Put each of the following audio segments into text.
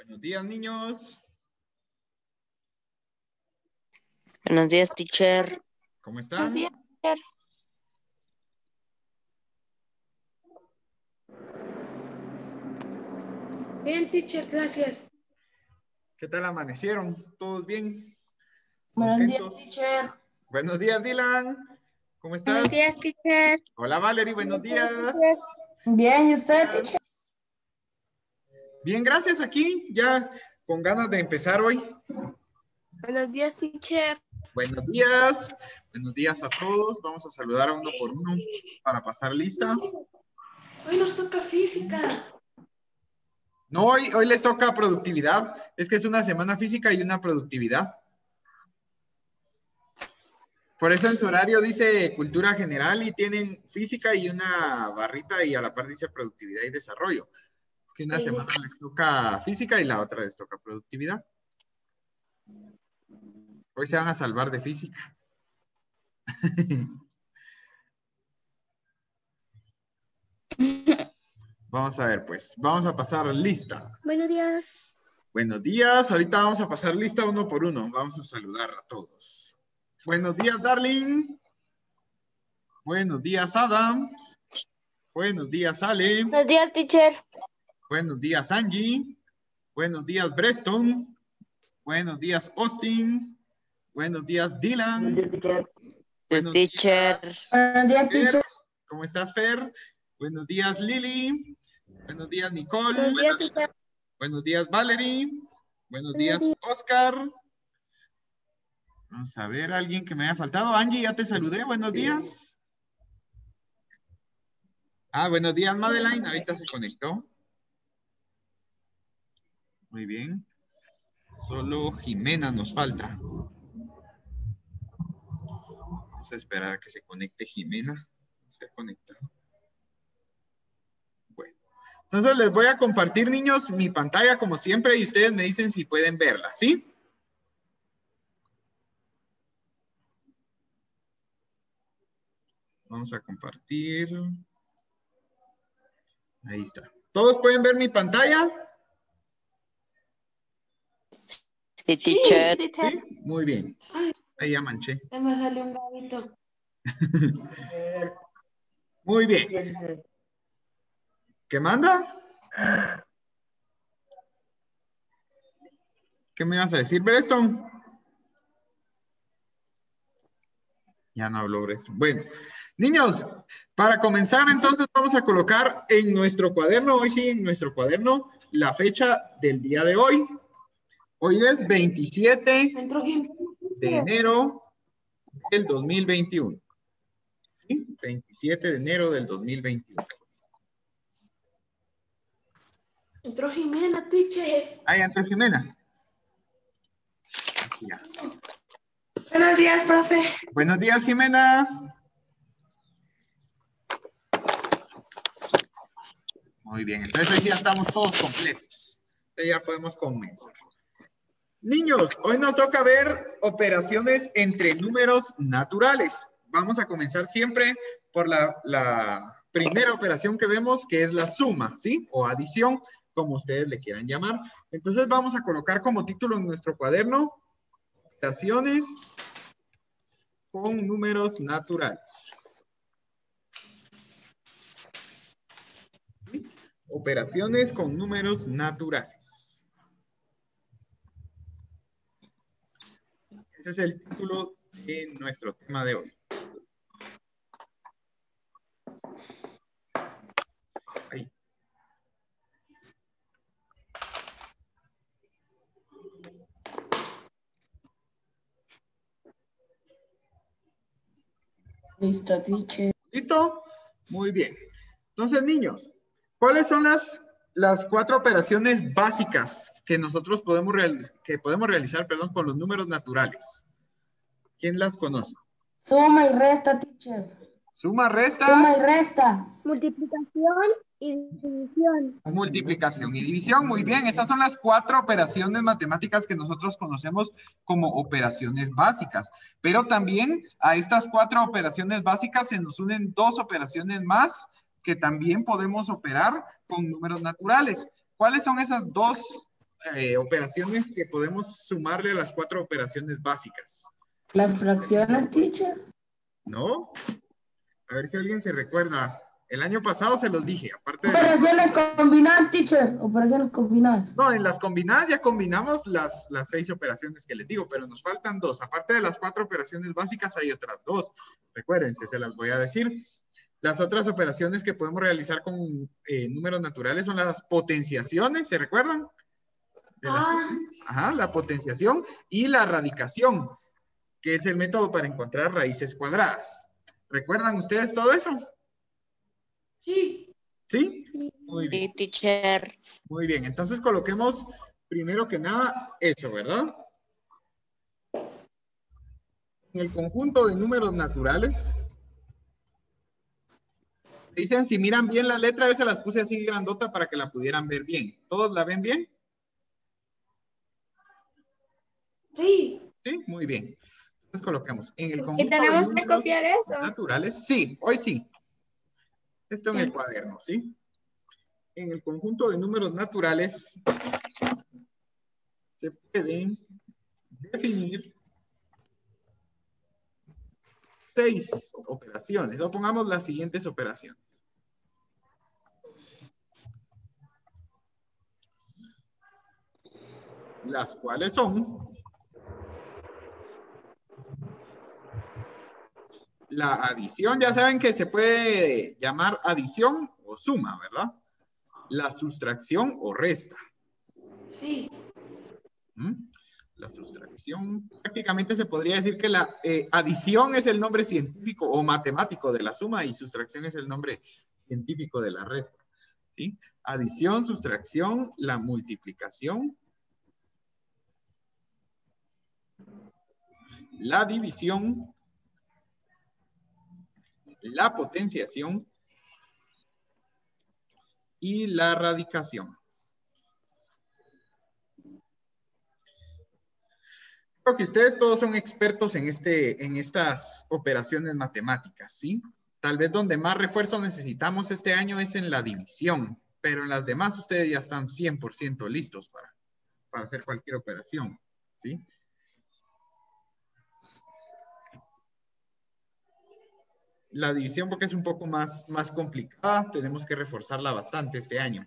Buenos días, niños. Buenos días, teacher. ¿Cómo están? Buenos días, teacher. Bien, teacher, gracias. ¿Qué tal amanecieron? ¿Todos bien? Buenos días, ¿Contentos? teacher. Buenos días, Dylan. ¿Cómo estás? Buenos días, teacher. Hola, Valerie. Buenos días. Bien, ¿y usted, teacher? Bien, gracias. Aquí ya con ganas de empezar hoy. Buenos días, teacher. Buenos días. Buenos días a todos. Vamos a saludar a uno por uno para pasar lista. Hoy nos toca física. No, hoy les toca productividad. Es que es una semana física y una productividad. Por eso en su horario dice cultura general y tienen física y una barrita y a la par dice productividad y desarrollo. Que una semana les toca física y la otra les toca productividad. Hoy se van a salvar de física. Vamos a ver, pues. Vamos a pasar lista. Buenos días. Buenos días. Ahorita vamos a pasar lista uno por uno. Vamos a saludar a todos. Buenos días, Darling. Buenos días, Adam. Buenos días, Ale. Buenos días, teacher. Buenos días, Angie. Buenos días, Breston. Buenos días, Austin. Buenos días, Dylan. Buenos teacher. Buenos días, Fer. ¿Cómo estás, Fer? Buenos días, Lili. Buenos días, Nicole. Buenos días, teacher. Buenos días, Valerie. Buenos días, Oscar. Vamos a ver, alguien que me haya faltado. Angie, ya te saludé. Buenos días. Ah, buenos días, Madeline. Ahorita se conectó. Muy bien. Solo Jimena nos falta. Vamos a esperar a que se conecte Jimena. Se ha conectado. Bueno. Entonces les voy a compartir, niños, mi pantalla como siempre y ustedes me dicen si pueden verla, ¿sí? Vamos a compartir. Ahí está. ¿Todos pueden ver mi pantalla? Sí, teacher. Sí, teacher. ¿Sí? Muy bien. Ahí ya manché. Ya me salió un gavito. Muy bien. ¿Qué manda? ¿Qué me ibas a decir, Breston? Ya no habló Breston. Bueno, niños, para comenzar entonces vamos a colocar en nuestro cuaderno, hoy sí, en nuestro cuaderno, la fecha del día de hoy. Hoy es 27 de enero del 2021. ¿Sí? 27 de enero del 2021. Entró Jimena, teacher. Ahí entró Jimena. Ya. Buenos días, profe. Buenos días, Jimena. Muy bien, entonces hoy ya estamos todos completos. Entonces ya podemos comenzar. Niños, hoy nos toca ver operaciones entre números naturales. Vamos a comenzar siempre por la primera operación que vemos, que es la suma, ¿sí? O adición, como ustedes le quieran llamar. Entonces vamos a colocar como título en nuestro cuaderno, operaciones con números naturales. ¿Sí? Operaciones con números naturales. Ese es el título de nuestro tema de hoy. Ahí. Listo, teacher. ¿Listo? Muy bien. Entonces, niños, ¿cuáles son las cuatro operaciones básicas que nosotros podemos realizar, con los números naturales? ¿Quién las conoce? Suma y resta, teacher. Suma, resta. Suma y resta. Multiplicación y división. Multiplicación y división. Muy bien, esas son las cuatro operaciones matemáticas que nosotros conocemos como operaciones básicas. Pero también a estas cuatro operaciones básicas se nos unen dos operaciones más que también podemos operar con números naturales. ¿Cuáles son esas dos operaciones que podemos sumarle a las 4 operaciones básicas? Las fracciones, teacher. ¿No? A ver si alguien se recuerda. El año pasado se los dije, aparte de las Operaciones 4 combinadas, teacher. Operaciones combinadas. No, en las combinadas ya combinamos las 6 operaciones que les digo, pero nos faltan 2. Aparte de las 4 operaciones básicas, hay otras 2. Recuérdense, se las voy a decir. Las otras operaciones que podemos realizar con números naturales son las potenciaciones, ¿se recuerdan? De las potencias. Ajá, la potenciación y la radicación, que es el método para encontrar raíces cuadradas. ¿Recuerdan ustedes todo eso? Sí. ¿Sí? Muy bien. Sí, teacher. Muy bien, entonces coloquemos primero que nada eso, ¿verdad? En el conjunto de números naturales, dicen, si miran bien la letra, yo se las puse así grandota para que la pudieran ver bien. ¿Todos la ven bien? Sí. Sí, muy bien. Entonces coloquemos en el ¿Y conjunto tenemos de que números copiar eso? naturales. Sí, hoy sí. Esto en el cuaderno, ¿sí? En el conjunto de números naturales se pueden definir 6 operaciones. O pongamos las siguientes operaciones. Las cuales son la adición, ya saben que se puede llamar adición o suma, ¿verdad? La sustracción o resta. Sí. La sustracción, prácticamente se podría decir que la adición es el nombre científico o matemático de la suma y sustracción es el nombre científico de la resta. ¿Sí? Adición, sustracción, la multiplicación, la división, la potenciación y la radicación. Creo que ustedes todos son expertos en estas operaciones matemáticas, ¿sí? Tal vez donde más refuerzo necesitamos este año es en la división, pero en las demás ustedes ya están 100% listos para hacer cualquier operación, ¿sí? La división porque es un poco más complicada, tenemos que reforzarla bastante este año.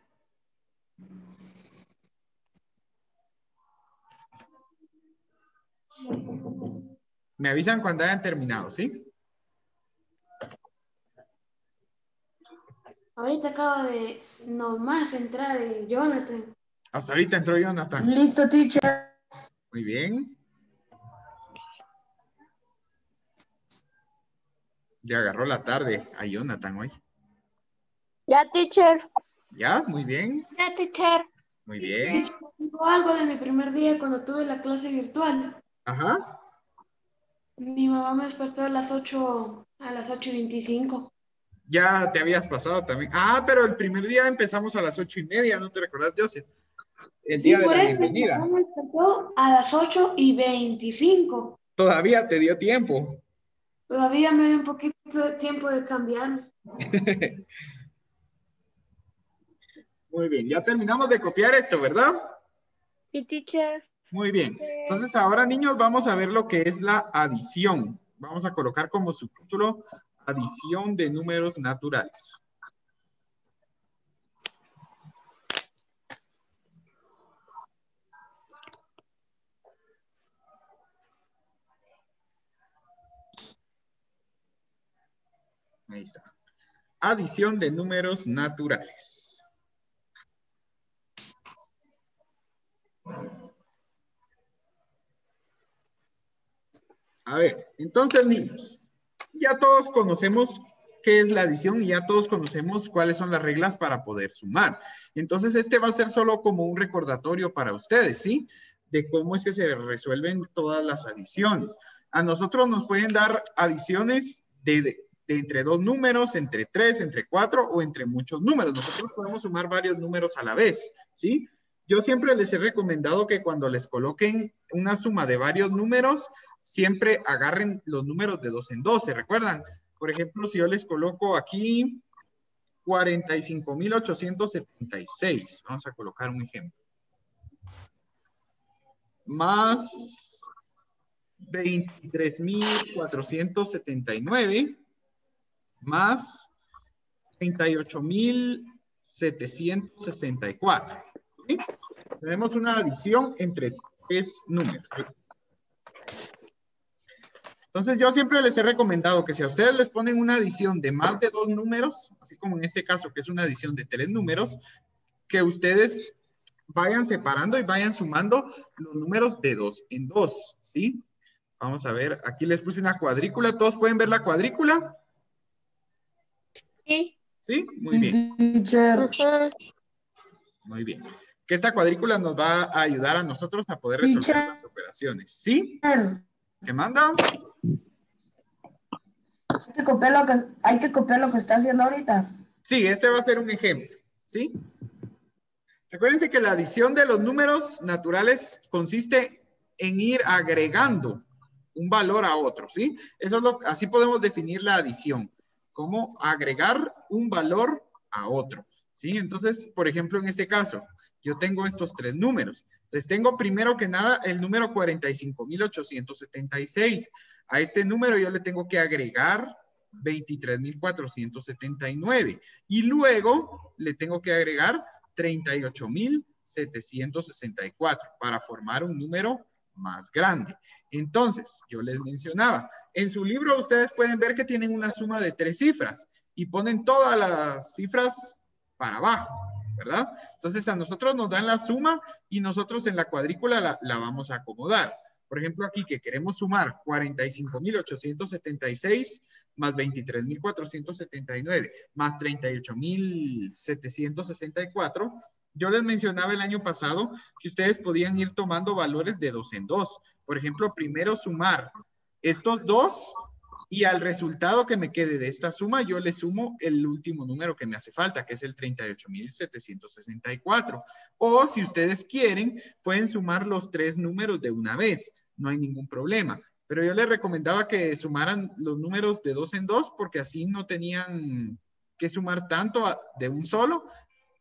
Me avisan cuando hayan terminado, ¿sí? Ahorita acaba de nomás entrar Jonathan. Hasta ahorita entró Jonathan. Listo, teacher. Muy bien. Ya agarró la tarde a Jonathan hoy. Ya, teacher. Ya, muy bien. Ya, teacher. Muy bien. Tengo algo de mi primer día cuando tuve la clase virtual. Ajá. Mi mamá me despertó a las 8:25. Ya te habías pasado también. Ah, pero el primer día empezamos a las 8:30, ¿no te recuerdas, Joseph? El Sí, día de por la eso mi bienvenida. mamá me despertó a las 8:25. Todavía te dio tiempo. Todavía me dio un poquito de tiempo de cambiarme. Muy bien, ya terminamos de copiar esto, ¿verdad? Sí, teacher. Muy bien. Entonces ahora, niños, vamos a ver lo que es la adición. Vamos a colocar como subtítulo adición de números naturales. Ahí está. Adición de números naturales. A ver, entonces, niños, ya todos conocemos qué es la adición y ya todos conocemos cuáles son las reglas para poder sumar. Entonces, este va a ser solo como un recordatorio para ustedes, ¿sí? De cómo es que se resuelven todas las adiciones. A nosotros nos pueden dar adiciones de entre 2 números, entre 3, entre 4 o entre muchos números. Nosotros podemos sumar varios números a la vez, ¿sí? Yo siempre les he recomendado que cuando les coloquen una suma de varios números, siempre agarren los números de 2 en 2, ¿se recuerdan? Por ejemplo, si yo les coloco aquí 45,876, vamos a colocar un ejemplo. más 23,479 más 38,764. ¿Sí? Tenemos una adición entre tres números. ¿Sí? Entonces yo siempre les he recomendado que si a ustedes les ponen una adición de más de 2 números, así como en este caso que es una adición de 3 números, que ustedes vayan separando y vayan sumando los números de 2 en 2, ¿sí? Vamos a ver, aquí les puse una cuadrícula. ¿Todos pueden ver la cuadrícula? Sí. ¿Sí? Muy bien. Teacher. Ujú. Muy bien. Que esta cuadrícula nos va a ayudar a nosotros a poder resolver Teacher. las operaciones. ¿Sí? ¿Qué manda? Hay que copiar lo que está haciendo ahorita. Sí, este va a ser un ejemplo. ¿Sí? Recuérdense que la adición de los números naturales consiste en ir agregando un valor a otro, ¿sí? Eso es así podemos definir la adición, como agregar un valor a otro, ¿sí? Entonces, por ejemplo, en este caso, yo tengo estos tres números. Entonces, tengo primero que nada el número 45,876. A este número yo le tengo que agregar 23,479 y luego le tengo que agregar 38,764 para formar un número más grande. Entonces, yo les mencionaba, en su libro ustedes pueden ver que tienen una suma de 3 cifras y ponen todas las cifras para abajo, ¿verdad? Entonces, a nosotros nos dan la suma y nosotros en la cuadrícula la vamos a acomodar. Por ejemplo, aquí que queremos sumar 45,876 más 23,479 más 38,764. Yo les mencionaba el año pasado que ustedes podían ir tomando valores de 2 en 2. Por ejemplo, primero sumar estos dos y al resultado que me quede de esta suma, yo le sumo el último número que me hace falta, que es el 38,764. O si ustedes quieren, pueden sumar los 3 números de una vez. No hay ningún problema. Pero yo les recomendaba que sumaran los números de 2 en 2 porque así no tenían que sumar tanto de un solo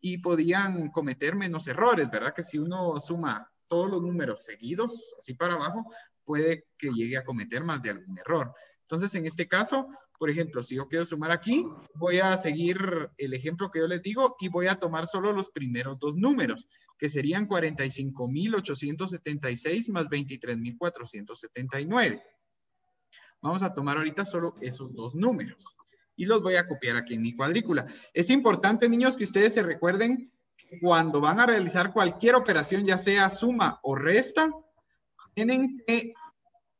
y podían cometer menos errores, ¿verdad? Que si uno suma todos los números seguidos, así para abajo, puede que llegue a cometer más de algún error. Entonces, en este caso, por ejemplo, si yo quiero sumar aquí, voy a seguir el ejemplo que yo les digo y voy a tomar solo los primeros 2 números, que serían 45,876 más 23,479. Vamos a tomar ahorita solo esos 2 números y los voy a copiar aquí en mi cuadrícula. Es importante, niños, que ustedes se recuerden que cuando van a realizar cualquier operación, ya sea suma o resta, tienen que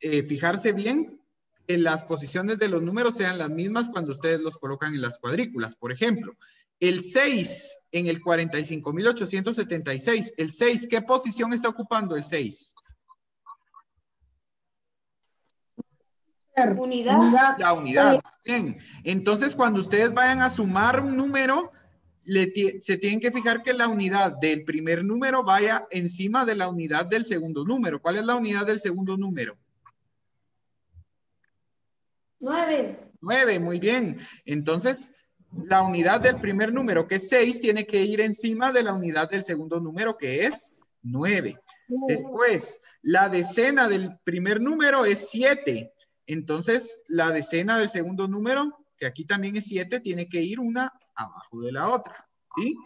fijarse bien que las posiciones de los números sean las mismas cuando ustedes los colocan en las cuadrículas. Por ejemplo, el 6 en el 45,876, el 6, ¿qué posición está ocupando el 6? Unidad. La unidad. Bien. Entonces, cuando ustedes vayan a sumar un número, se tienen que fijar que la unidad del primer número vaya encima de la unidad del segundo número. ¿Cuál es la unidad del segundo número? 9. 9, muy bien. Entonces, la unidad del primer número, que es 6, tiene que ir encima de la unidad del segundo número, que es 9. Después, la decena del primer número es 7. Entonces, la decena del segundo número, que aquí también es 7, tiene que ir una abajo de la otra, ¿sí?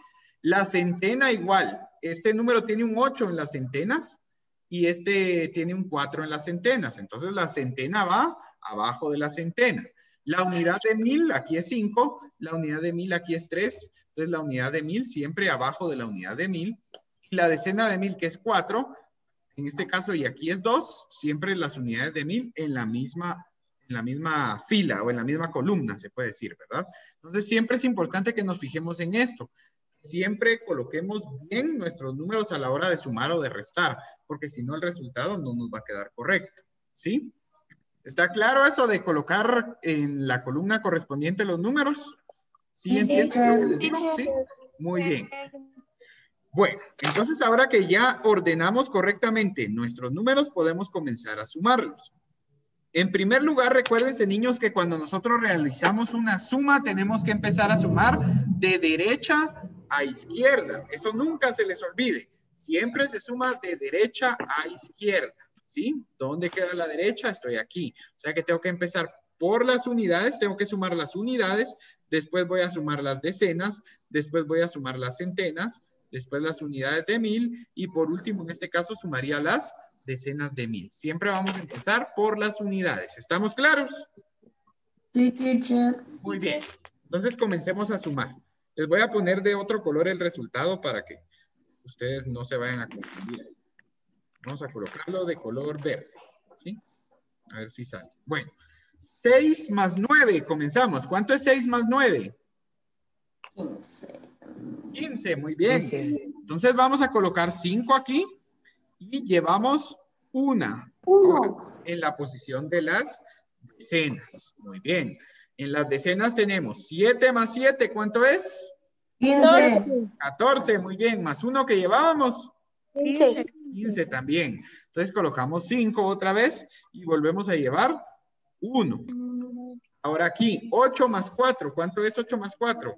La centena igual. Este número tiene un 8 en las centenas y este tiene un 4 en las centenas. Entonces, la centena va abajo de la centena. La unidad de 1000 aquí es 5, la unidad de 1000 aquí es 3. Entonces, la unidad de 1000 siempre abajo de la unidad de 1000. Y la decena de 1000, que es 4, en este caso, y aquí es 2, siempre las unidades de 1000 en la misma fila o en la misma columna, se puede decir, ¿verdad? Entonces, siempre es importante que nos fijemos en esto. Siempre coloquemos bien nuestros números a la hora de sumar o de restar, porque si no, el resultado no nos va a quedar correcto, ¿sí? ¿Está claro eso de colocar en la columna correspondiente los números? ¿Sí entienden lo que les digo? ¿Sí? Muy bien. Bueno, entonces ahora que ya ordenamos correctamente nuestros números, podemos comenzar a sumarlos. En primer lugar, recuérdense, niños, que cuando nosotros realizamos una suma, tenemos que empezar a sumar de derecha a izquierda. Eso nunca se les olvide. Siempre se suma de derecha a izquierda, ¿sí? ¿Dónde queda la derecha? Estoy aquí. O sea que tengo que empezar por las unidades, tengo que sumar las unidades, después voy a sumar las decenas, después voy a sumar las centenas, después las unidades de 1000 y por último, en este caso, sumaría las decenas de 1000. Siempre vamos a empezar por las unidades. ¿Estamos claros? Sí, teacher. Muy bien. Entonces comencemos a sumar. Les voy a poner de otro color el resultado para que ustedes no se vayan a confundir. Vamos a colocarlo de color verde, ¿sí? A ver si sale. Bueno, 6 más 9, comenzamos. ¿Cuánto es 6 más 9? 15. 15, muy bien. 15. Entonces vamos a colocar 5 aquí y llevamos una en la posición de las decenas. Muy bien. En las decenas tenemos 7 más 7, ¿cuánto es? 15. 14, muy bien. Más 1 que llevábamos. 15. 15 también. Entonces colocamos 5 otra vez y volvemos a llevar 1. Ahora aquí, 8 más 4. ¿Cuánto es 8 más 4?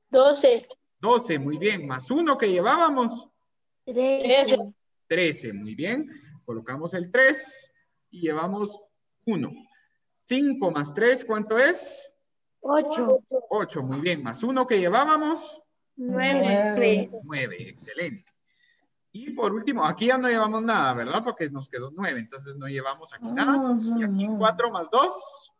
12. 12, muy bien. Más 1 que llevábamos. 13. 13, muy bien. Colocamos el 3 y llevamos 1. 5 más 3, ¿cuánto es? 8. 8, muy bien. Más 1 que llevábamos. 9. 9, excelente. Y por último, aquí ya no llevamos nada, ¿verdad? Porque nos quedó 9, entonces no llevamos aquí nada. Y aquí 4 más 2.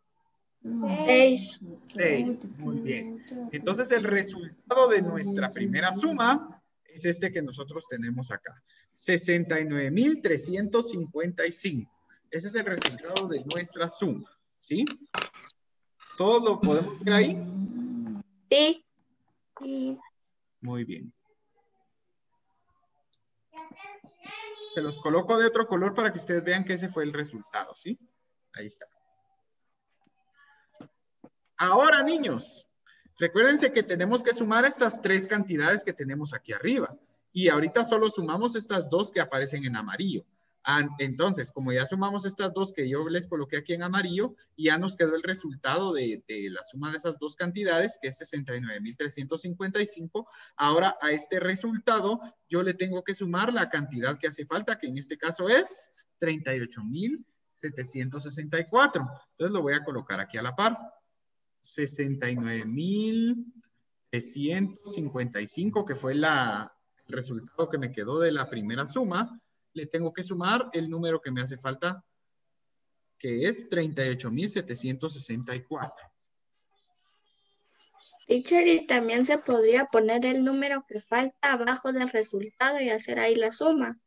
6. 6, muy bien. Entonces el resultado de nuestra primera suma es este que nosotros tenemos acá. 69,355. Ese es el resultado de nuestra suma, ¿sí? ¿Todo lo podemos ver ahí? Sí. Muy bien. Se los coloco de otro color para que ustedes vean que ese fue el resultado, ¿sí? Ahí está. Ahora, niños, recuérdense que tenemos que sumar estas 3 cantidades que tenemos aquí arriba. Y ahorita solo sumamos estas 2 que aparecen en amarillo. Entonces, como ya sumamos estas 2 que yo les coloqué aquí en amarillo, ya nos quedó el resultado de la suma de esas 2 cantidades, que es 69,355. Ahora, a este resultado, yo le tengo que sumar la cantidad que hace falta, que en este caso es 38,764. Entonces, lo voy a colocar aquí a la par. 69,355, que fue el resultado que me quedó de la primera suma. Le tengo que sumar el número que me hace falta, que es 38,764. Teacher, y también se podría poner el número que falta abajo del resultado y hacer ahí la suma.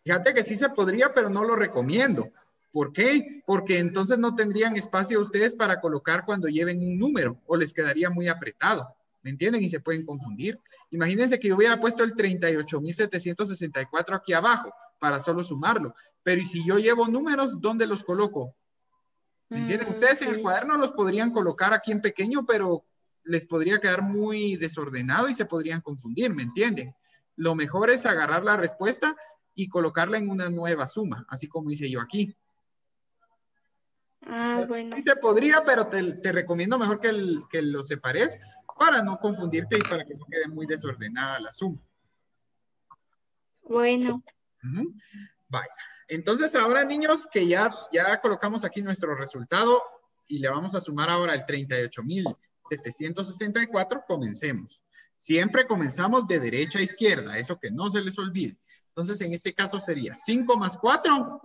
Fíjate que sí se podría, pero no lo recomiendo. ¿Por qué? Porque entonces no tendrían espacio ustedes para colocar cuando lleven un número o les quedaría muy apretado. ¿Me entienden? Y se pueden confundir. Imagínense que yo hubiera puesto el 38,764 aquí abajo para solo sumarlo. Pero ¿y si yo llevo números, dónde los coloco? ¿Me entienden? Ustedes en el cuaderno los podrían colocar aquí en pequeño, pero les podría quedar muy desordenado y se podrían confundir, ¿me entienden? Lo mejor es agarrar la respuesta y colocarla en una nueva suma, así como hice yo aquí. Bueno. Sí se podría, pero te recomiendo mejor que lo separes para no confundirte y para que no quede muy desordenada la suma. Bueno. Vaya. Entonces ahora, niños, que ya colocamos aquí nuestro resultado y le vamos a sumar ahora el 38,764, comencemos. Siempre comenzamos de derecha a izquierda, eso que no se les olvide. Entonces, en este caso sería 5 más 4.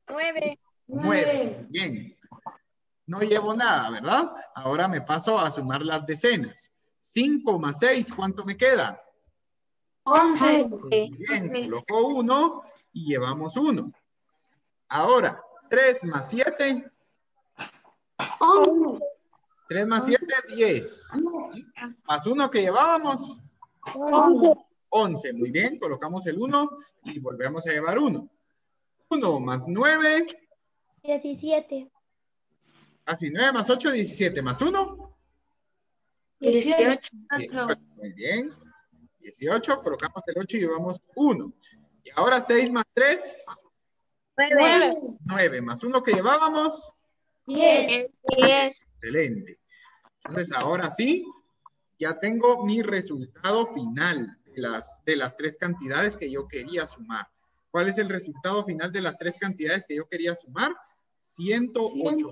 9. 9. Bien. No llevo nada, ¿verdad? Ahora me paso a sumar las decenas. 5 más 6, ¿cuánto me queda? 11. Bien, coloco 1 y llevamos 1. Ahora, 3 más 7. 3 más 7, 10. ¿Sí? Más 1 que llevábamos. 11. Muy bien, colocamos el 1 y volvemos a llevar 1. 1 más 9. 17. Así, 9 más 8, 17. Más 1. 18. 18. Muy bien. 18, colocamos el 8 y llevamos 1. Y ahora 6 más 3. 9. 9 más 1 que llevábamos. 10. Excelente. Entonces ahora sí, Ya tengo mi resultado final de las tres cantidades que yo quería sumar. ¿Cuál es el resultado final de las tres cantidades que yo quería sumar? 108.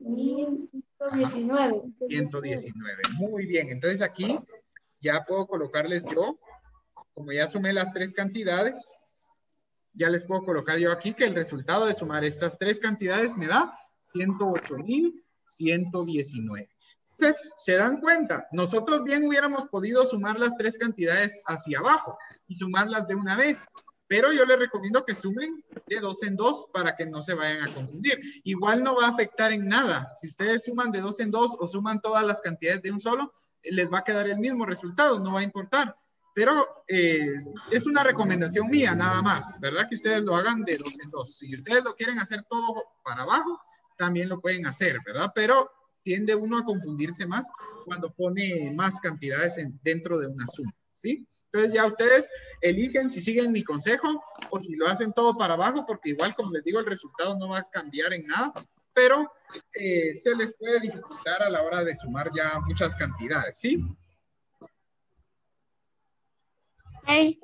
119. 119. Muy bien. Entonces aquí ya puedo colocarles yo, como ya sumé las tres cantidades, ya les puedo colocar yo aquí que el resultado de sumar estas tres cantidades me da 108,119. Entonces, ¿se dan cuenta? Nosotros bien hubiéramos podido sumar las tres cantidades hacia abajo y sumarlas de una vez, pero yo les recomiendo que sumen de dos en dos para que no se vayan a confundir. Igual no va a afectar en nada. Si ustedes suman de dos en dos o suman todas las cantidades de un solo, les va a quedar el mismo resultado, no va a importar. Pero es una recomendación mía nada más, ¿verdad? Que ustedes lo hagan de dos en dos. Si ustedes lo quieren hacer todo para abajo, también lo pueden hacer, ¿verdad? Pero tiende uno a confundirse más cuando pone más cantidades dentro de una suma, ¿sí? Entonces ya ustedes eligen si siguen mi consejo o si lo hacen todo para abajo, porque igual, como les digo, el resultado no va a cambiar en nada, pero se les puede dificultar a la hora de sumar ya muchas cantidades, ¿sí? Hey,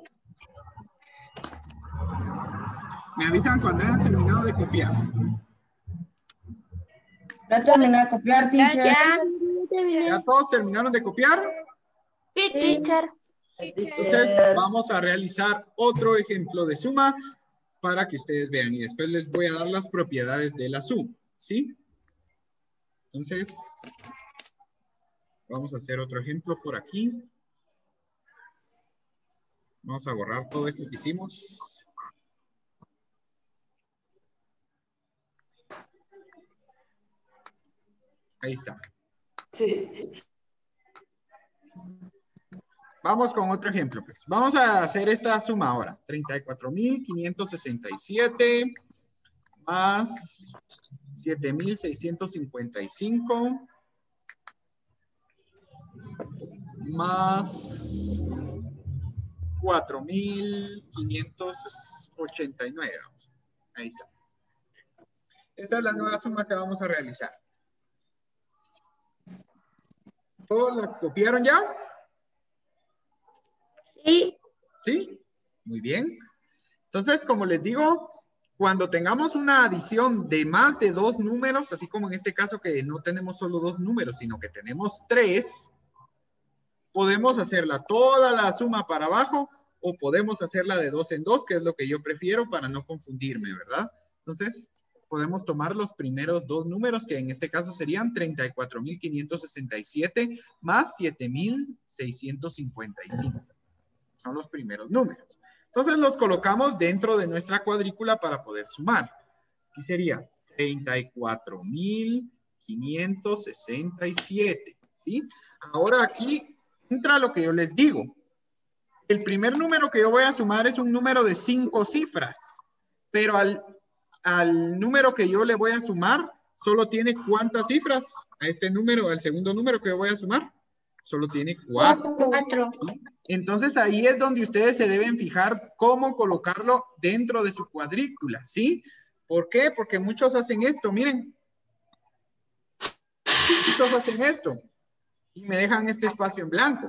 Me avisan cuando hayan terminado de copiar. Ya terminé de copiar, teacher. ya. ¿Ya todos terminaron de copiar? Sí, teacher. Entonces vamos a realizar otro ejemplo de suma para que ustedes vean y después les voy a dar las propiedades de la suma, ¿sí? Entonces, vamos a hacer otro ejemplo por aquí. Vamos a borrar todo esto que hicimos. Ahí está. Sí. Vamos con otro ejemplo, pues. Vamos a hacer esta suma ahora. 34,567 más 7,655 más 4,589. Ahí está. Esta es la nueva suma que vamos a realizar. ¿Todos la copiaron ya? Sí. ¿Sí? Muy bien. Entonces, como les digo, cuando tengamos una adición de más de dos números, así como en este caso que no tenemos solo dos números, sino que tenemos tres, podemos hacerla toda la suma para abajo o podemos hacerla de dos en dos, que es lo que yo prefiero para no confundirme, ¿verdad? Entonces, podemos tomar los primeros dos números, que en este caso serían 34,567 más 7,655. Son los primeros números. Entonces los colocamos dentro de nuestra cuadrícula para poder sumar. Aquí sería 34,567. ¿Sí? Ahora aquí entra lo que yo les digo. El primer número que yo voy a sumar es un número de 5 cifras, pero al número que yo le voy a sumar solo tiene ¿cuántas cifras? A este número, al segundo número que yo voy a sumar, solo tiene 4. 4. ¿Sí? Entonces ahí es donde ustedes se deben fijar cómo colocarlo dentro de su cuadrícula, ¿sí? ¿Por qué? Porque muchos hacen esto, miren. Muchos hacen esto y me dejan este espacio en blanco.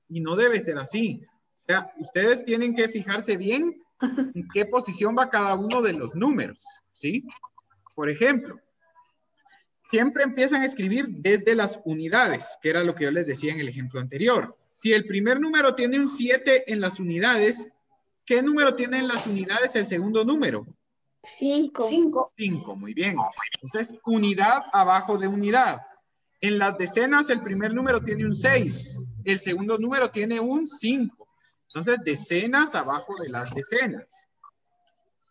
Y no debe ser así. O sea, ustedes tienen que fijarse bien en qué posición va cada uno de los números, ¿sí? Por ejemplo, siempre empiezan a escribir desde las unidades, que era lo que yo les decía en el ejemplo anterior. Si el primer número tiene un 7 en las unidades, ¿qué número tiene en las unidades el segundo número? 5. 5, muy bien. Entonces, unidad abajo de unidad. En las decenas, el primer número tiene un 6. El segundo número tiene un 5. Entonces, decenas abajo de las decenas.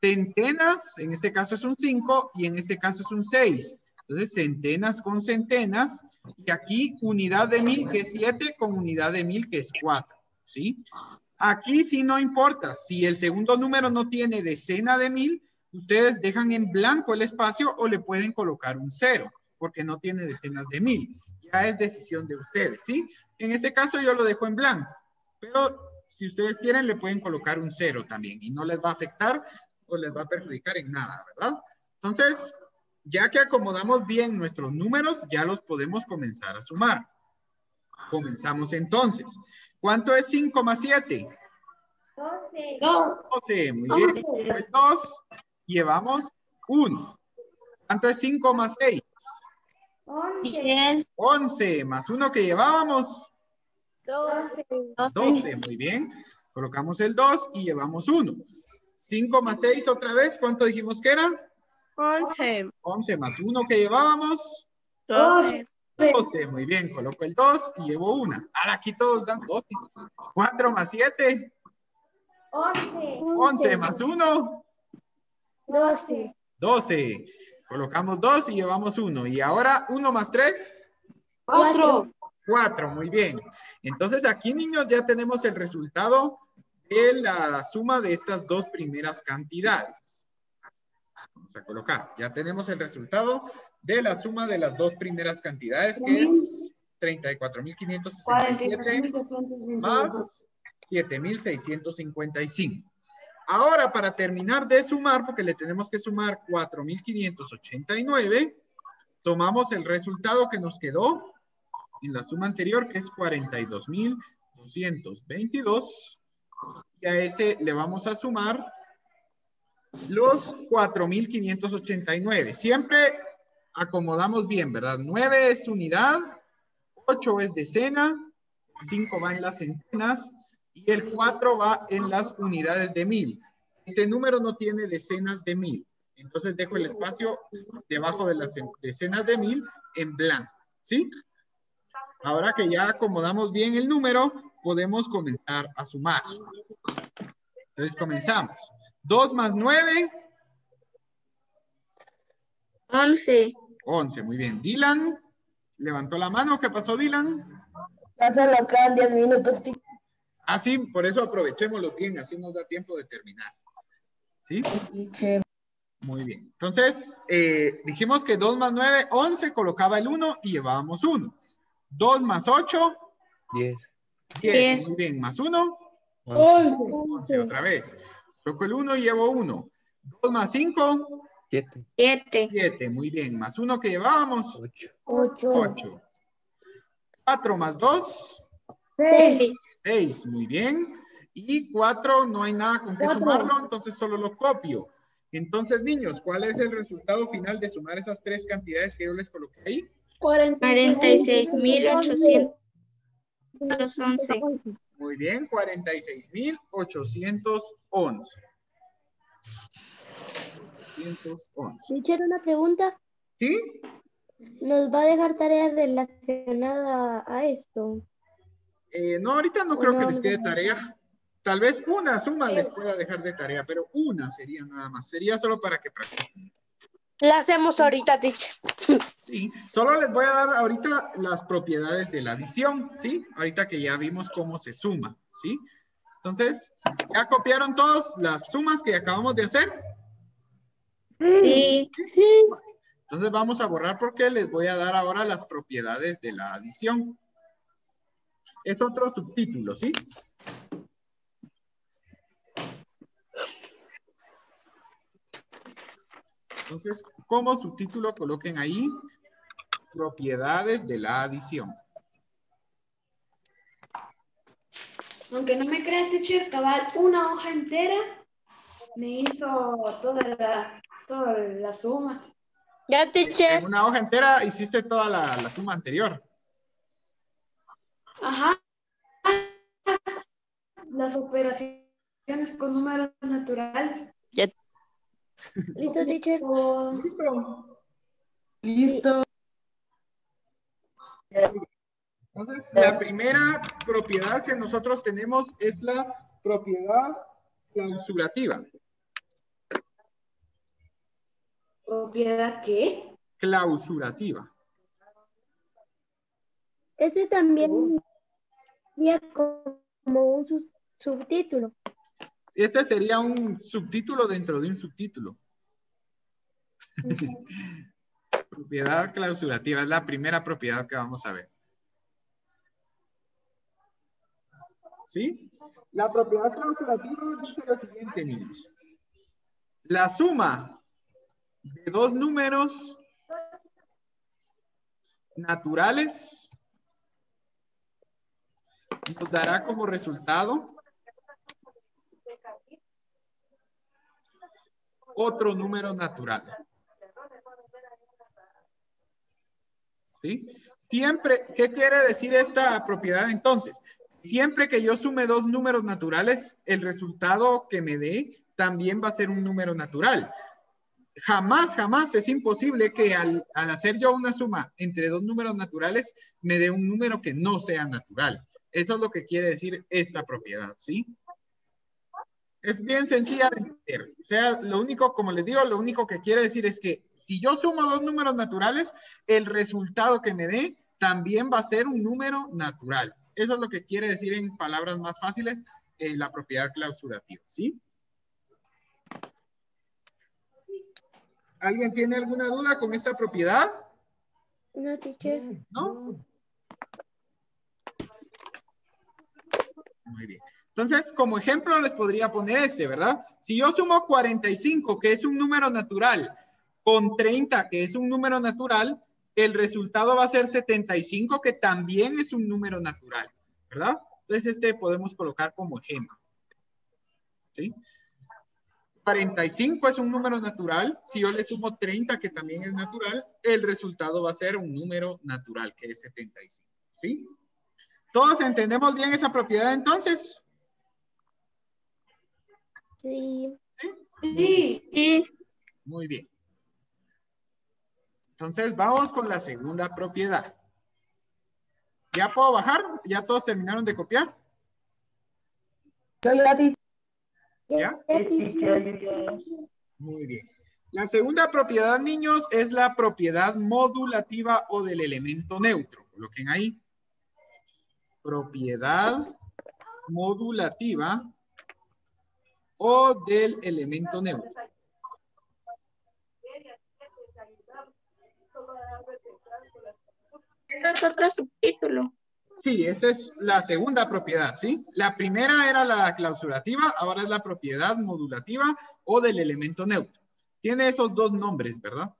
Centenas, en este caso es un 5 y en este caso es un 6. Entonces, centenas con centenas. Y aquí, unidad de 1000, que es 7, con unidad de 1000, que es 4. ¿Sí? Aquí sí no importa. Si el segundo número no tiene decena de 1000, ustedes dejan en blanco el espacio o le pueden colocar un 0, porque no tiene decenas de 1000. Ya es decisión de ustedes, ¿sí? En este caso yo lo dejo en blanco, pero si ustedes quieren le pueden colocar un 0 también y no les va a afectar o les va a perjudicar en nada, ¿verdad? Entonces, ya que acomodamos bien nuestros números, ya los podemos comenzar a sumar. Comenzamos entonces. ¿Cuánto es 5 más 7? 12. Muy bien. Pues 2. Llevamos 1. ¿Cuánto es 5 más 6? 10. 11. Más 1 que llevábamos. 12. 12. Muy bien. Colocamos el 2 y llevamos 1. 5 más 6 otra vez. ¿Cuánto dijimos que era? 11. 11 más 1 que llevábamos. 12. 12. Muy bien. Coloco el 2 y llevo 1. Ahora aquí todos dan 12. 4 más 7. 11 más 1. 12. 12. Colocamos 2 y llevamos 1. Y ahora 1 más 3. 4. 4. Muy bien. Entonces aquí, niños, ya tenemos el resultado de la suma de estas dos primeras cantidades. Vamos a colocar. Ya tenemos el resultado de la suma de las dos primeras cantidades, que es 34.567 más 7.655. Ahora, para terminar de sumar, porque le tenemos que sumar 4.589, tomamos el resultado que nos quedó en la suma anterior, que es 42.222, y a ese le vamos a sumar los 4.589. Siempre acomodamos bien, ¿verdad? 9 es unidad, 8 es decena, 5 va en las centenas, y el 4 va en las unidades de 1000. Este número no tiene decenas de 1000. Entonces dejo el espacio debajo de las decenas de 1000 en blanco. ¿Sí? Ahora que ya acomodamos bien el número, podemos comenzar a sumar. Entonces comenzamos. 2 más 9. 11. 11, muy bien. Dylan levantó la mano. ¿Qué pasó, Dylan? Ya solo quedan 10 minutos. Ah, sí, por eso aprovechémoslo bien, así nos da tiempo de terminar. ¿Sí? Teacher. Muy bien. Entonces, dijimos que 2 más 9, 11, colocaba el 1 y llevábamos 1. 2 más 8, 10. 10. Muy bien, más 1, 11. 11 otra vez. Coloco el 1 y llevo 1. 2 más 5, 7. 7. 7. Muy bien, más 1 que llevábamos, 8. 8. 4 más 2, 6. 6. Muy bien. Y 4 no hay nada con qué sumarlo, entonces solo lo copio. Entonces, niños, ¿cuál es el resultado final de sumar esas tres cantidades que yo les coloqué ahí? 46.811. Muy bien, 46.811. 811. Teacher, una pregunta. ¿Sí? ¿Nos va a dejar tarea relacionada a esto? No, ahorita no ¿O creo no que les vamos a quede hacer? tarea. Tal vez una suma les pueda dejar de tarea, pero una sería nada más. Sería solo para que practiquen. La hacemos ahorita, teacher. Sí, solo les voy a dar ahorita las propiedades de la adición, ¿sí? Ahorita que ya vimos cómo se suma, ¿sí? Entonces, ¿ya copiaron todos las sumas que acabamos de hacer? Sí. Entonces vamos a borrar porque les voy a dar ahora las propiedades de la adición. Es otro subtítulo, ¿sí? Entonces, como subtítulo coloquen ahí propiedades de la adición. Aunque no me creas, teacher, cabal, una hoja entera me hizo toda la suma. Ya, En teacher. una hoja entera hiciste toda la suma anterior. Ajá. Las operaciones con números naturales. ¿Listo, teacher? ¿Listo? Listo. Entonces, la primera propiedad que nosotros tenemos es la propiedad clausurativa. ¿Propiedad qué? Clausurativa. Ese también sería como un subtítulo. Este sería un subtítulo dentro de un subtítulo. Propiedad clausurativa es la primera propiedad que vamos a ver. ¿Sí? La propiedad clausurativa dice lo siguiente, niños. La suma de dos números naturales nos dará como resultado otro número natural. ¿Sí? Siempre, ¿qué quiere decir esta propiedad entonces? Siempre que yo sume dos números naturales, el resultado que me dé también va a ser un número natural. Jamás, jamás es imposible que al hacer yo una suma entre dos números naturales me dé un número que no sea natural. Eso es lo que quiere decir esta propiedad, ¿sí? Es bien sencilla de entender. O sea, lo único, como les digo, lo único que quiere decir es que si yo sumo dos números naturales, el resultado que me dé también va a ser un número natural. Eso es lo que quiere decir en palabras más fáciles la propiedad clausurativa, ¿sí? ¿Alguien tiene alguna duda con esta propiedad? No, teacher. ¿No? Muy bien. Entonces, como ejemplo les podría poner este, ¿verdad? Si yo sumo 45, que es un número natural, con 30, que es un número natural, el resultado va a ser 75, que también es un número natural, ¿verdad? Entonces, este podemos colocar como ejemplo. ¿Sí? 45 es un número natural. Si yo le sumo 30, que también es natural, el resultado va a ser un número natural, que es 75. ¿Sí? ¿Todos entendemos bien esa propiedad entonces? Sí. ¿Sí? Sí. Muy bien. Entonces, vamos con la segunda propiedad. ¿Ya puedo bajar? ¿Ya todos terminaron de copiar? Yo ya di. ¿Ya? Teacher. Muy bien. La segunda propiedad, niños, es la propiedad modulativa o del elemento neutro. Coloquen ahí. Propiedad modulativa o del elemento neutro. Ese es otro subtítulo. Sí, esa es la segunda propiedad, ¿sí? La primera era la clausurativa, ahora es la propiedad modulativa o del elemento neutro. Tiene esos dos nombres, ¿verdad?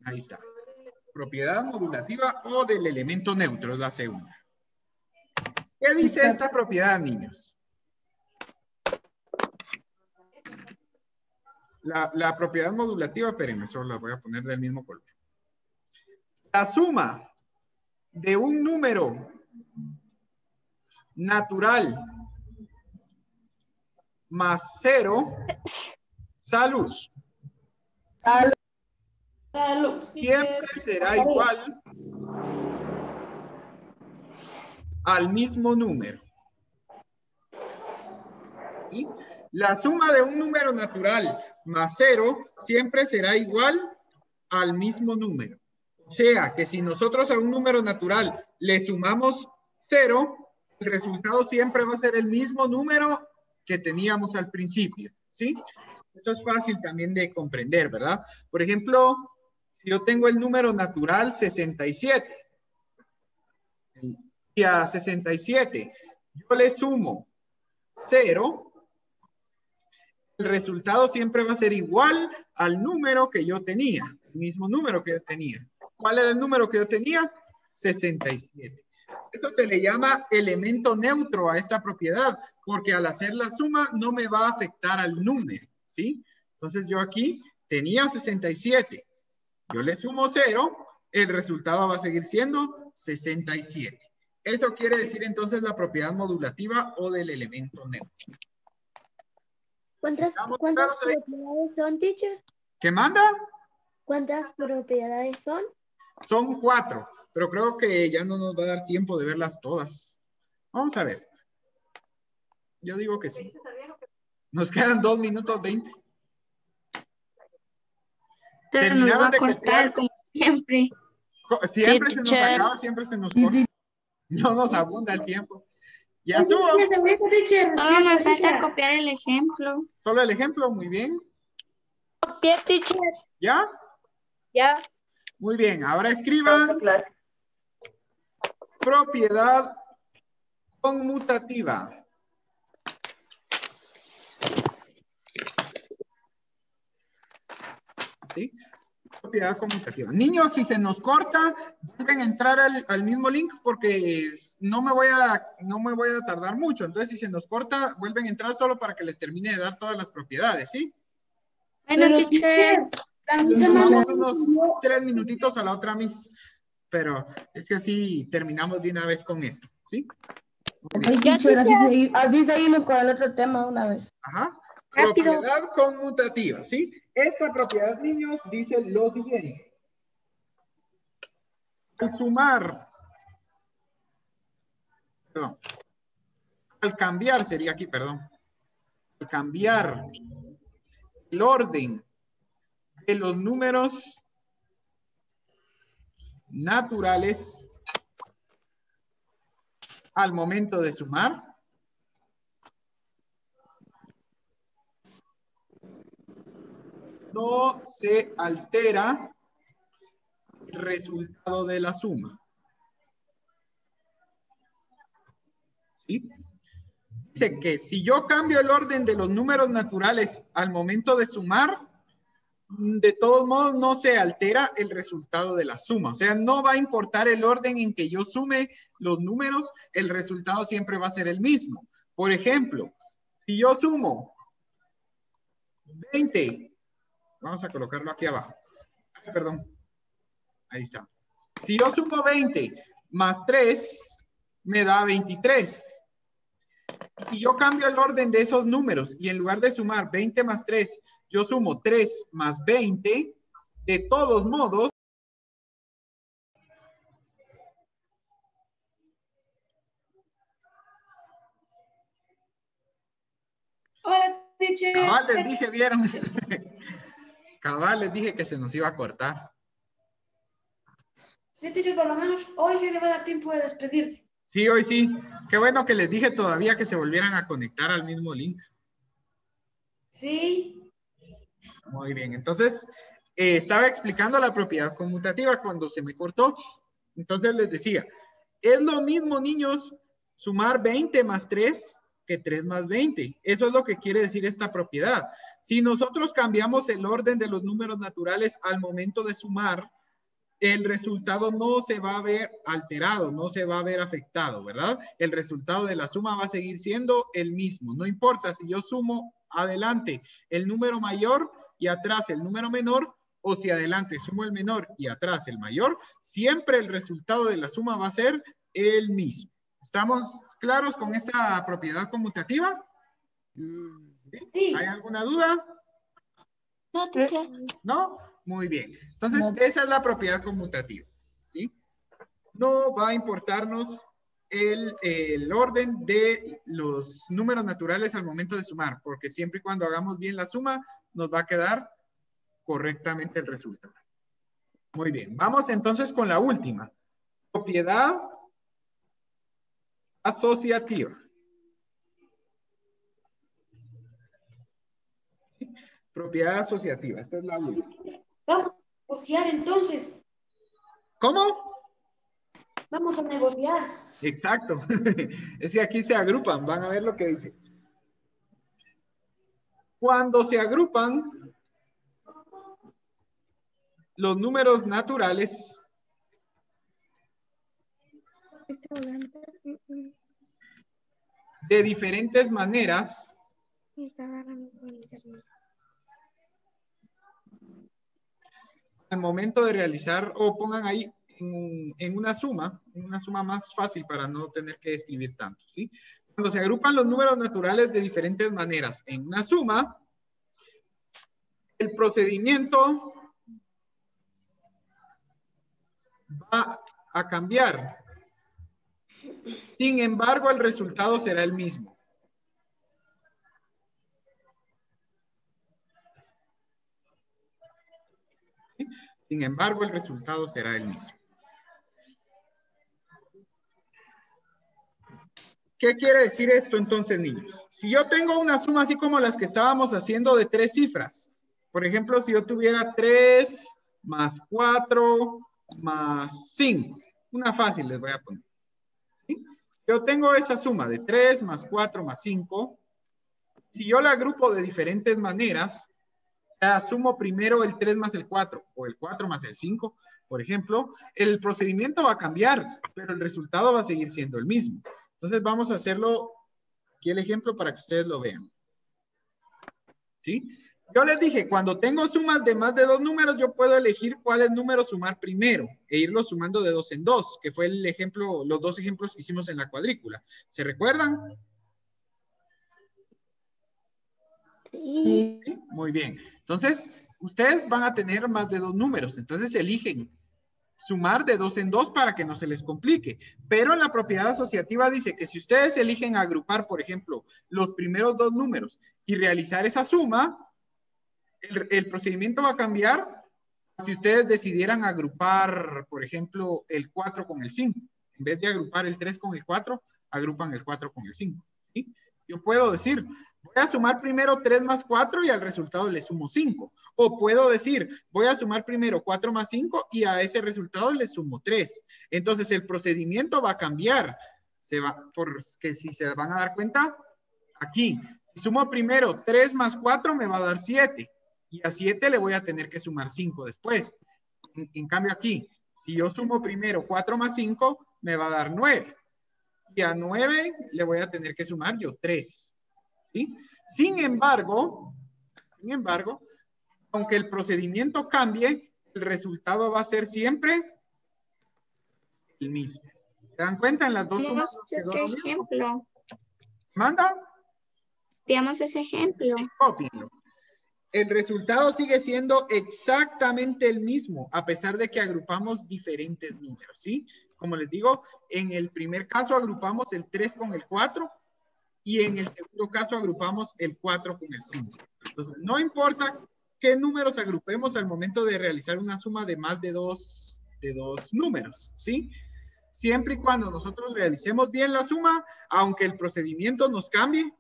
Ahí está. Propiedad modulativa o del elemento neutro es la segunda. ¿Qué dice esta propiedad, niños? La propiedad modulativa, espérenme, solo la voy a poner del mismo color. La suma de un número natural más 0, salud, siempre será igual al mismo número. ¿Sí? La suma de un número natural más 0 siempre será igual al mismo número. O sea, que si nosotros a un número natural le sumamos 0, el resultado siempre va a ser el mismo número que teníamos al principio, ¿sí? Eso es fácil también de comprender, ¿verdad? Por ejemplo, si yo tengo el número natural 67, y a 67 yo le sumo 0, el resultado siempre va a ser igual al número que yo tenía, el mismo número que yo tenía. ¿Cuál era el número que yo tenía? 67. Eso se le llama elemento neutro a esta propiedad, porque al hacer la suma no me va a afectar al número, ¿sí? Entonces yo aquí tenía 67. Yo le sumo 0, el resultado va a seguir siendo 67. Eso quiere decir entonces la propiedad modulativa o del elemento neutro. ¿Cuántas propiedades son, teacher? ¿Qué manda? ¿Cuántas propiedades son? Son 4, pero creo que ya no nos va a dar tiempo de verlas todas. Vamos a ver. Yo digo que sí. Nos quedan 2 minutos 20. Entonces nos va a cortar como siempre. Siempre se nos acaba, siempre se nos corta. No nos abunda el tiempo. Ya estuvo. Solo me falta copiar el ejemplo. Solo el ejemplo, muy bien. Copié, teacher. ¿Ya? Ya. Muy bien, ahora escriban propiedad conmutativa. ¿Sí? Propiedad conmutativa. Niños, si se nos corta, vuelven a entrar al mismo link porque no me voy a tardar mucho. Entonces, si se nos corta, vuelven a entrar solo para que les termine de dar todas las propiedades, ¿sí? Bueno, Pero, teacher. Nos damos unos 3 minutitos a la otra, pero es que así terminamos de una vez con esto, ¿sí? Ok, teacher, así seguimos con el otro tema una vez. Ajá. Rápido. Propiedad conmutativa, ¿sí? Esta propiedad, niños, dice lo siguiente. Al cambiar sería aquí, perdón. Al cambiar el orden de los números naturales al momento de sumar, no se altera el resultado de la suma. ¿Sí? Dice que si yo cambio el orden de los números naturales al momento de sumar, de todos modos no se altera el resultado de la suma. O sea, no va a importar el orden en que yo sume los números, el resultado siempre va a ser el mismo. Por ejemplo, si yo sumo 20, vamos a colocarlo aquí abajo. Perdón. Ahí está. Si yo sumo 20 más 3, me da 23. Si yo cambio el orden de esos números y en lugar de sumar 20 más 3, yo sumo 3 más 20, de todos modos, Hola, teacher. cabal les dije, ¿vieron? Cabal les dije que se nos iba a cortar. Sí, teacher, por lo menos hoy sí le va a dar tiempo de despedirse. Sí, hoy sí. Qué bueno que les dije todavía que se volvieran a conectar al mismo link. Sí. Muy bien, entonces estaba explicando la propiedad conmutativa cuando se me cortó. Entonces les decía, es lo mismo, niños, sumar 20 más 3 que 3 más 20. Eso es lo que quiere decir esta propiedad. Si nosotros cambiamos el orden de los números naturales al momento de sumar, el resultado no se va a ver alterado, no se va a ver afectado, ¿verdad? El resultado de la suma va a seguir siendo el mismo. No importa si yo sumo adelante el número mayor y atrás el número menor, o si adelante sumo el menor y atrás el mayor, siempre el resultado de la suma va a ser el mismo. ¿Estamos claros con esta propiedad conmutativa? ¿Sí? ¿Hay alguna duda? No, teacher. ¿No? Muy bien. Entonces, esa es la propiedad conmutativa, ¿sí? No va a importarnos el orden de los números naturales al momento de sumar, porque siempre y cuando hagamos bien la suma, nos va a quedar correctamente el resultado. Muy bien. Vamos entonces con la última. Propiedad asociativa. Propiedad asociativa. Esta es la última. Vamos a negociar entonces. ¿Cómo? Vamos a negociar. Exacto. Es que aquí se agrupan. Van a ver lo que dice. Cuando se agrupan los números naturales de diferentes maneras, al momento de realizar, o pongan ahí en una suma más fácil para no tener que escribir tanto, ¿sí? Cuando se agrupan los números naturales de diferentes maneras en una suma, el procedimiento va a cambiar. Sin embargo, el resultado será el mismo. ¿Sí? Sin embargo, el resultado será el mismo. ¿Qué quiere decir esto entonces, niños? Si yo tengo una suma así como las que estábamos haciendo de 3 cifras, por ejemplo, si yo tuviera 3 más 4 más 5, una fácil les voy a poner. ¿Sí? Yo tengo esa suma de 3 más 4 más 5. Si yo la agrupo de diferentes maneras, sumo primero el 3 más el 4 o el 4 más el 5, por ejemplo, el procedimiento va a cambiar, pero el resultado va a seguir siendo el mismo. Entonces vamos a hacerlo, aquí el ejemplo para que ustedes lo vean. ¿Sí? Yo les dije, cuando tengo sumas de más de 2 números, yo puedo elegir cuáles números sumar primero e irlos sumando de 2 en 2, que fue el ejemplo, los 2 ejemplos que hicimos en la cuadrícula. ¿Se recuerdan? Sí. ¿Sí? Muy bien. Entonces, ustedes van a tener más de 2 números. Entonces, eligen sumar de 2 en 2 para que no se les complique. Pero la propiedad asociativa dice que si ustedes eligen agrupar, por ejemplo, los primeros 2 números y realizar esa suma, el procedimiento va a cambiar si ustedes decidieran agrupar, por ejemplo, el 4 con el 5. En vez de agrupar el 3 con el 4, agrupan el 4 con el 5. ¿Sí? Yo puedo decir, voy a sumar primero 3 más 4 y al resultado le sumo 5. O puedo decir, voy a sumar primero 4 más 5 y a ese resultado le sumo 3. Entonces el procedimiento va a cambiar. Porque si se van a dar cuenta, aquí, si sumo primero 3 más 4 me va a dar 7. Y a 7 le voy a tener que sumar 5 después. En cambio aquí, si yo sumo primero 4 más 5, me va a dar 9. Y a 9 le voy a tener que sumar yo 3. ¿Sí? Sin embargo, aunque el procedimiento cambie, el resultado va a ser siempre el mismo. ¿Se dan cuenta? En las dos sumas nos quedó Ese lo mismo. ejemplo. ¿Manda? Veamos ese ejemplo. Cópienlo. El resultado sigue siendo exactamente el mismo, a pesar de que agrupamos diferentes números, ¿sí? Como les digo, en el primer caso agrupamos el 3 con el 4 y en el segundo caso agrupamos el 4 con el 5. Entonces, no importa qué números agrupemos al momento de realizar una suma de más de dos números, ¿sí? Siempre y cuando nosotros realicemos bien la suma, aunque el procedimiento nos cambie,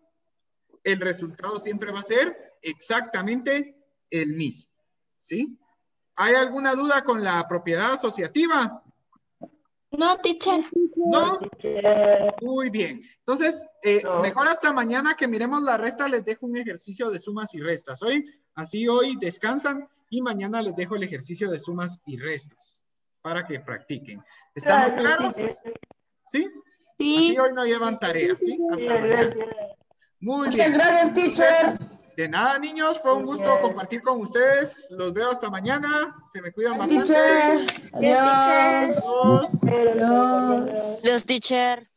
el resultado siempre va a ser exactamente el mismo, ¿sí? ¿Hay alguna duda con la propiedad asociativa? No, teacher. ¿No? Muy bien. Entonces, mejor hasta mañana que miremos la resta, les dejo un ejercicio de sumas y restas. Así hoy descansan y mañana les dejo el ejercicio de sumas y restas para que practiquen. ¿Estamos claros? ¿Sí? Sí. Así hoy no llevan tarea, ¿sí? Hasta mañana. Muy bien. Muchas gracias, teacher. De nada, niños. Fue un gusto compartir con ustedes. Los veo hasta mañana. Se me cuidan bastante. Teacher. Adiós. Adiós. Adiós. Dios, teacher.